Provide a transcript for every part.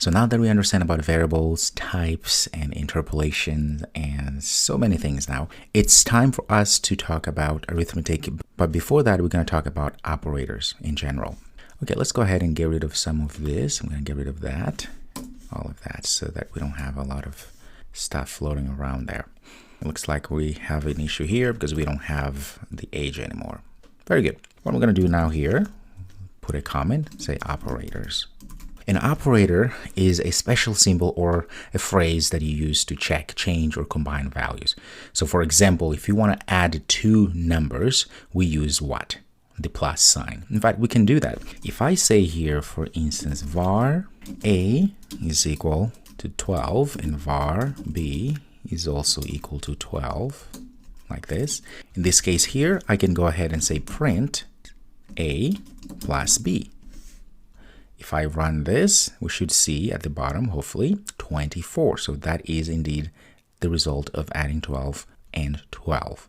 So now that we understand about variables, types, and interpolations, and so many things now, it's time for us to talk about arithmetic. But before that, we're going to talk about operators in general. Okay, let's go ahead and get rid of some of this. I'm going to get rid of that, all of that, so that we don't have a lot of stuff floating around there. It looks like we have an issue here because we don't have the age anymore. Very good. What we're going to do now here, put a comment, say operators. An operator is a special symbol or a phrase that you use to check, change, or combine values. So for example, if you want to add two numbers, we use what? The plus sign. In fact, we can do that. If I say here, for instance, var a is equal to 12 and var b is also equal to 12, like this. In this case here, I can go ahead and say print a plus b. If I run this, we should see at the bottom, hopefully, 24. So that is indeed the result of adding 12 and 12.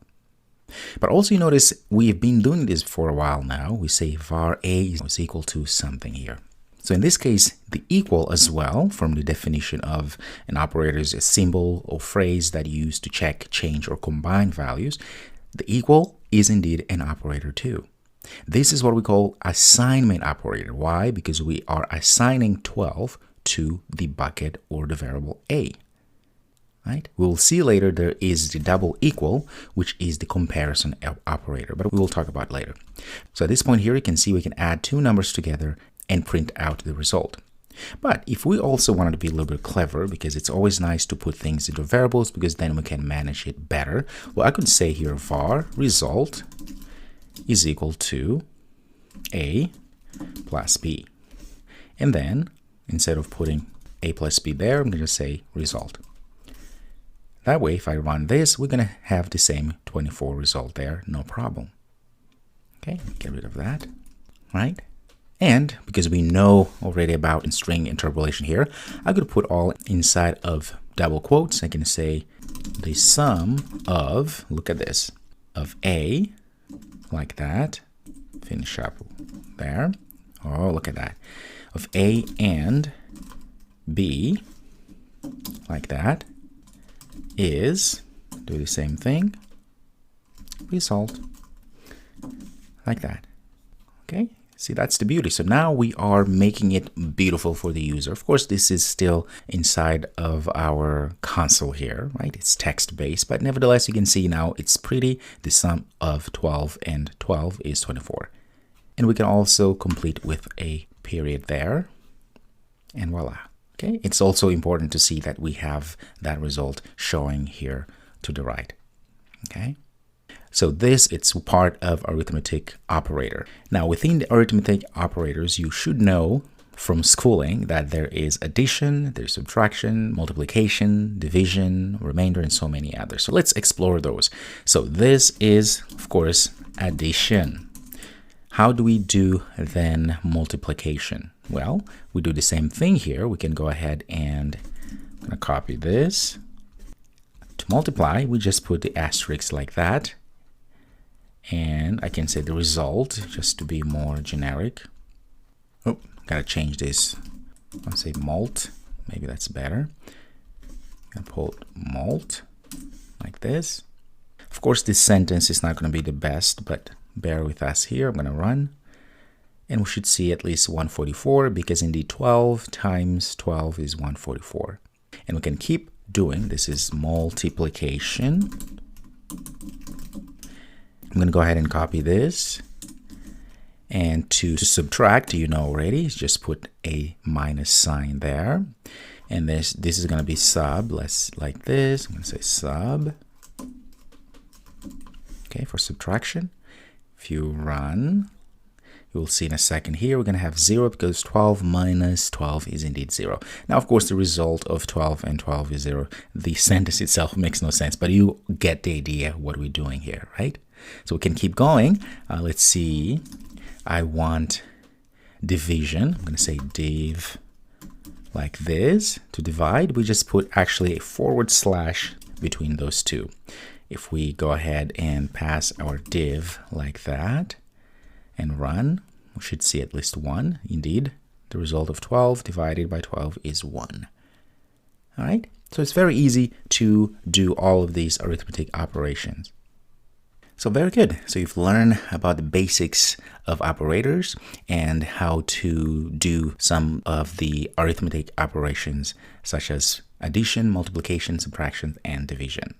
But also you notice we've been doing this for a while now. We say var a is equal to something here. So in this case, the equal as well, from the definition of an operator, is a symbol or phrase that you use to check, change, or combine values. The equal is indeed an operator too. This is what we call assignment operator. Why? Because we are assigning 12 to the bucket or the variable a. Right? We'll see later there is the double equal, which is the comparison operator, but we will talk about it later. So at this point here, you can see we can add two numbers together and print out the result. But if we also wanted to be a little bit clever, because it's always nice to put things into variables because then we can manage it better, well, I could say here var result is equal to a plus b. And then, instead of putting a plus b there, I'm going to say result. That way, if I run this, we're going to have the same 24 result there, no problem. Okay, get rid of that, right? And because we know already about string interpolation here, I could put all inside of double quotes. I can say the sum of, look at this, of a, like that, finish up there. Oh, look at that. Of a and b, like that, is, do the same thing, result, like that. Okay, see, that's the beauty. So now we are making it beautiful for the user. Of course, this is still inside of our console here, right? It's text-based, but nevertheless, you can see now it's pretty. The sum of 12 and 12 is 24. And we can also complete with a period there, and voila. Okay, it's also important to see that we have that result showing here to the right. Okay. So this, it's part of arithmetic operator. Now within the arithmetic operators, you should know from schooling that there is addition, there's subtraction, multiplication, division, remainder, and so many others. So let's explore those. So this is, of course, addition. How do we do then multiplication? Well, we do the same thing here. We can go ahead and I'm going to copy this. To multiply, we just put the asterisk like that. And I can say the result, just to be more generic. Oh, gotta change this. I'll say mult. Maybe that's better. I'm gonna put mult like this. Of course, this sentence is not going to be the best, but bear with us here. I'm going to run. And we should see at least 144 because indeed 12 times 12 is 144. And we can keep doing. This is multiplication. I'm going to go ahead and copy this. And to subtract, you know already, just put a minus sign there. And this is going to be sub, like this. I'm going to say sub. Okay, for subtraction. If you run, you will see in a second here, we're going to have 0 because 12 minus 12 is indeed 0. Now, of course, the result of 12 and 12 is 0. The sentence itself makes no sense, but you get the idea what we're doing here, right? So we can keep going. Let's see. I want division. I'm going to say div like this. To divide, we just put actually a / between those two. If we go ahead and pass our div like that and run, we should see at least one. Indeed, The result of 12 divided by 12 is 1. All right, so it's very easy to do all of these arithmetic operations. So very good. So you've learned about the basics of operators and how to do some of the arithmetic operations such as addition, multiplication, subtraction, and division.